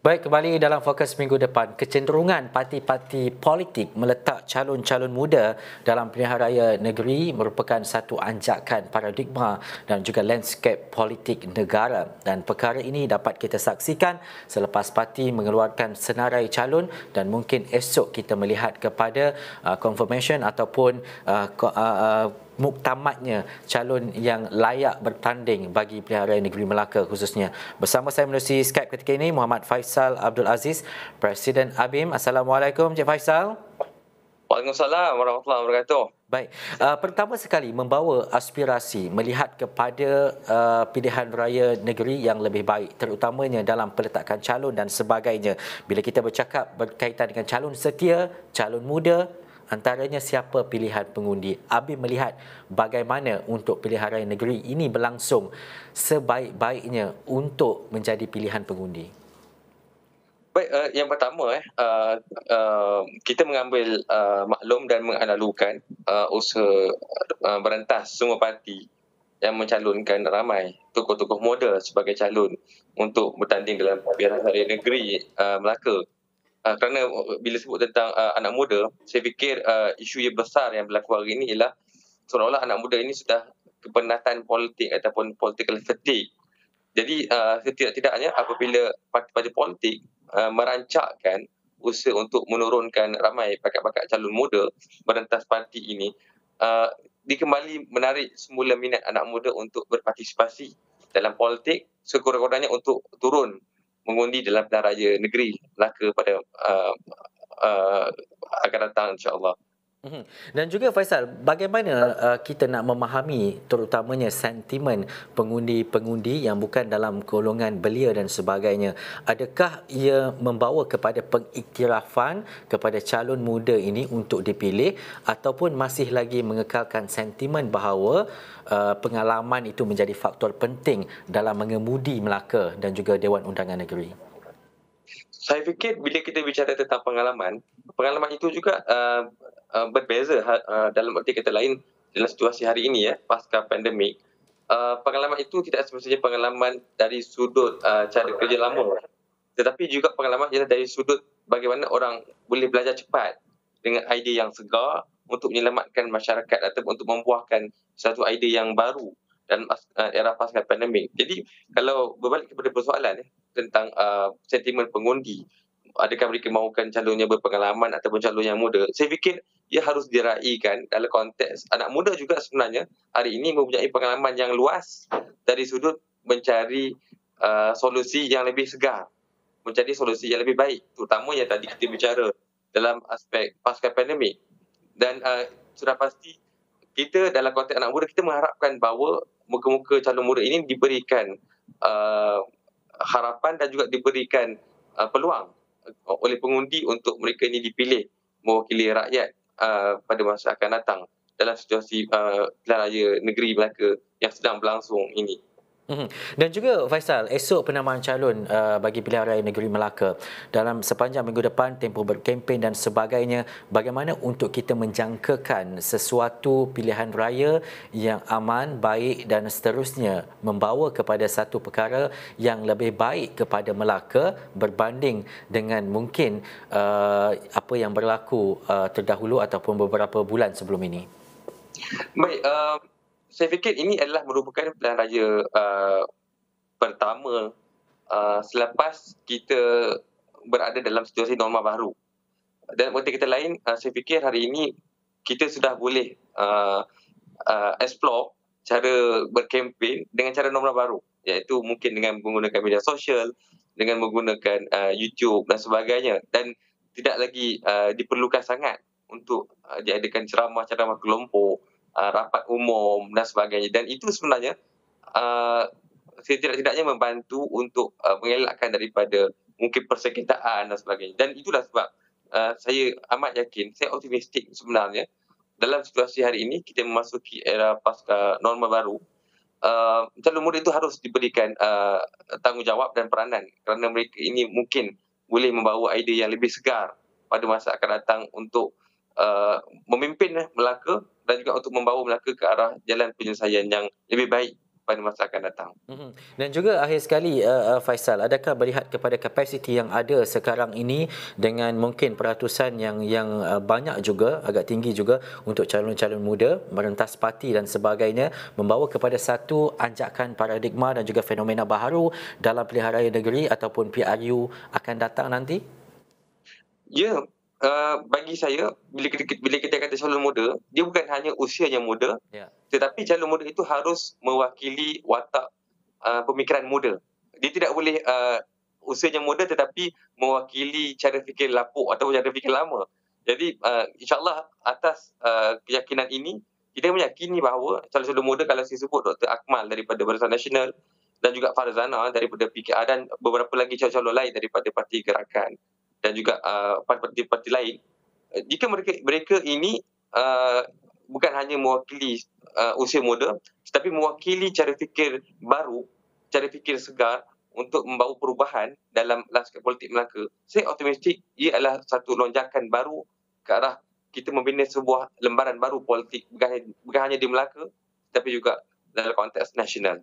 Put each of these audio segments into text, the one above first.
Baik, kembali dalam fokus minggu depan. Kecenderungan parti-parti politik meletak calon-calon muda dalam pilihan raya negeri merupakan satu anjakan paradigma dan juga landscape politik negara. Dan perkara ini dapat kita saksikan selepas parti mengeluarkan senarai calon dan mungkin esok kita melihat kepada confirmation ataupun muktamadnya calon yang layak bertanding bagi pilihan raya negeri Melaka khususnya. Bersama saya melalui Skype ketika ini Muhammad Faisal Abdul Aziz, Presiden ABIM. Assalamualaikum Encik Faisal. Waalaikumsalam warahmatullahi wabarakatuh. Baik, pertama sekali membawa aspirasi melihat kepada pilihan raya negeri yang lebih baik, terutamanya dalam peletakan calon dan sebagainya. Bila kita bercakap berkaitan dengan calon setia, calon muda, antaranya siapa pilihan pengundi. ABIM melihat bagaimana untuk pilihan raya negeri ini berlangsung sebaik-baiknya untuk menjadi pilihan pengundi. Baik, yang pertama kita mengambil maklum dan menganalogikan usaha berentas semua parti yang mencalonkan ramai tokoh-tokoh muda sebagai calon untuk bertanding dalam pilihan raya negeri Melaka. Kerana bila sebut tentang anak muda, saya fikir isu yang besar yang berlaku hari ini ialah seolah-olah anak muda ini sudah kepenatan politik ataupun political fatigue. Jadi setidak-tidaknya apabila parti-parti politik merancangkan usaha untuk menurunkan ramai bakat-bakat calon muda merentas parti ini, dia kembali menarik semula minat anak muda untuk berpartisipasi dalam politik, sekurang-kurangnya untuk turun mengundi dalam pilihan raya negeri Melaka pada akan datang insya-Allah. Dan juga Faisal, bagaimana kita nak memahami terutamanya sentimen pengundi-pengundi yang bukan dalam golongan belia dan sebagainya? Adakah ia membawa kepada pengiktirafan kepada calon muda ini untuk dipilih ataupun masih lagi mengekalkan sentimen bahawa pengalaman itu menjadi faktor penting dalam mengemudi Melaka dan juga Dewan Undangan Negeri? Saya fikir bila kita bicara tentang pengalaman itu juga berbeza dalam arti kata lain dalam situasi hari ini pasca pandemik. Pengalaman itu tidak semestinya pengalaman dari sudut cara kerja lama, tetapi juga pengalaman ialah dari sudut bagaimana orang boleh belajar cepat dengan idea yang segar untuk menyelamatkan masyarakat atau untuk membuahkan satu idea yang baru dalam era pasca pandemik. Jadi kalau berbalik kepada persoalan tentang sentimen pengundi, adakah mereka mahukan calon yang berpengalaman ataupun calon yang muda, saya fikir ia harus diraikan dalam konteks anak muda juga sebenarnya hari ini mempunyai pengalaman yang luas dari sudut mencari solusi yang lebih segar, mencari solusi yang lebih baik, terutama yang tadi kita bicara dalam aspek pasca pandemik. Dan sudah pasti kita dalam konteks anak muda, kita mengharapkan bahawa muka-muka calon muda ini diberikan harapan dan juga diberikan peluang oleh pengundi untuk mereka ini dipilih mewakili rakyat pada masa akan datang dalam situasi pilihan raya negeri Melaka yang sedang berlangsung ini. Dan juga Faisal, esok penamaan calon bagi pilihan raya negeri Melaka dalam sepanjang minggu depan, tempoh berkempen dan sebagainya, bagaimana untuk kita menjangkakan sesuatu pilihan raya yang aman, baik dan seterusnya membawa kepada satu perkara yang lebih baik kepada Melaka berbanding dengan mungkin apa yang berlaku terdahulu ataupun beberapa bulan sebelum ini? Baik, saya fikir ini adalah merupakan pilihan raya pertama selepas kita berada dalam situasi norma baru. Dan berarti kata lain, saya fikir hari ini kita sudah boleh explore cara berkempen dengan cara norma baru, iaitu mungkin dengan menggunakan media sosial, dengan menggunakan YouTube dan sebagainya, dan tidak lagi diperlukan sangat untuk diadakan ceramah-ceramah kelompok, rapat umum dan sebagainya. Dan itu sebenarnya setidak-tidaknya membantu untuk mengelakkan daripada mungkin persengketaan dan sebagainya. Dan itulah sebab saya amat yakin, saya optimistik sebenarnya dalam situasi hari ini kita memasuki era pasca norma baru. Calon muda itu harus diberikan tanggungjawab dan peranan kerana mereka ini mungkin boleh membawa idea yang lebih segar pada masa akan datang untuk memimpin Melaka dan juga untuk membawa Melaka ke arah jalan penyelesaian yang lebih baik pada masa akan datang. Dan juga akhir sekali Faisal, adakah melihat kepada kapasiti yang ada sekarang ini dengan mungkin peratusan yang banyak juga, agak tinggi juga untuk calon-calon muda merentas parti dan sebagainya, membawa kepada satu anjakan paradigma dan juga fenomena baharu dalam pilihan raya negeri ataupun PRU akan datang nanti? Ya, bagi saya bila kita kata calon muda, dia bukan hanya usia yang muda, Ya. tetapi calon muda itu harus mewakili watak pemikiran muda. Dia tidak boleh usia yang muda tetapi mewakili cara fikir lapuk atau cara fikir lama. Jadi insyaAllah atas keyakinan ini, kita meyakini bahawa calon-calon muda, kalau saya sebut Dr. Akmal daripada Barisan Nasional dan juga Farzana daripada PKR dan beberapa lagi calon-calon lain daripada Parti Gerakan dan juga parti-parti lain, jika mereka ini bukan hanya mewakili usia muda, tetapi mewakili cara fikir baru, cara fikir segar untuk membawa perubahan dalam lanskap politik Melaka, saya optimistik ia adalah satu lonjakan baru ke arah kita membina sebuah lembaran baru politik, bukan hanya di Melaka, tapi juga dalam konteks nasional.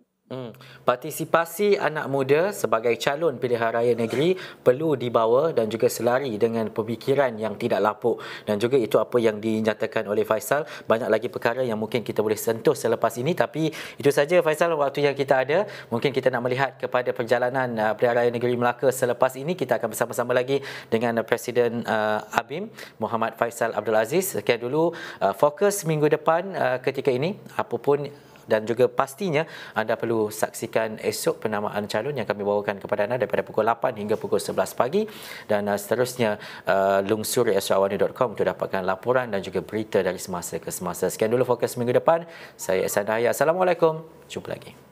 Partisipasi anak muda sebagai calon pilihan raya negeri perlu dibawa dan juga selari dengan pemikiran yang tidak lapuk, dan juga itu apa yang dinyatakan oleh Faisal. Banyak lagi perkara yang mungkin kita boleh sentuh selepas ini, tapi itu saja Faisal waktu yang kita ada. Mungkin kita nak melihat kepada perjalanan pilihan raya negeri Melaka selepas ini. Kita akan bersama-sama lagi dengan Presiden ABIM Muhammad Faisal Abdul Aziz. Sekian dulu fokus minggu depan ketika ini. Apapun dan juga pastinya anda perlu saksikan esok penamaan calon yang kami bawakan kepada anda daripada pukul 8 hingga pukul 11 pagi, dan seterusnya lungsuri asrawani.com untuk dapatkan laporan dan juga berita dari semasa ke semasa. Sekian dulu fokus minggu depan. Saya Ihsan Dahaya. Assalamualaikum. Jumpa lagi.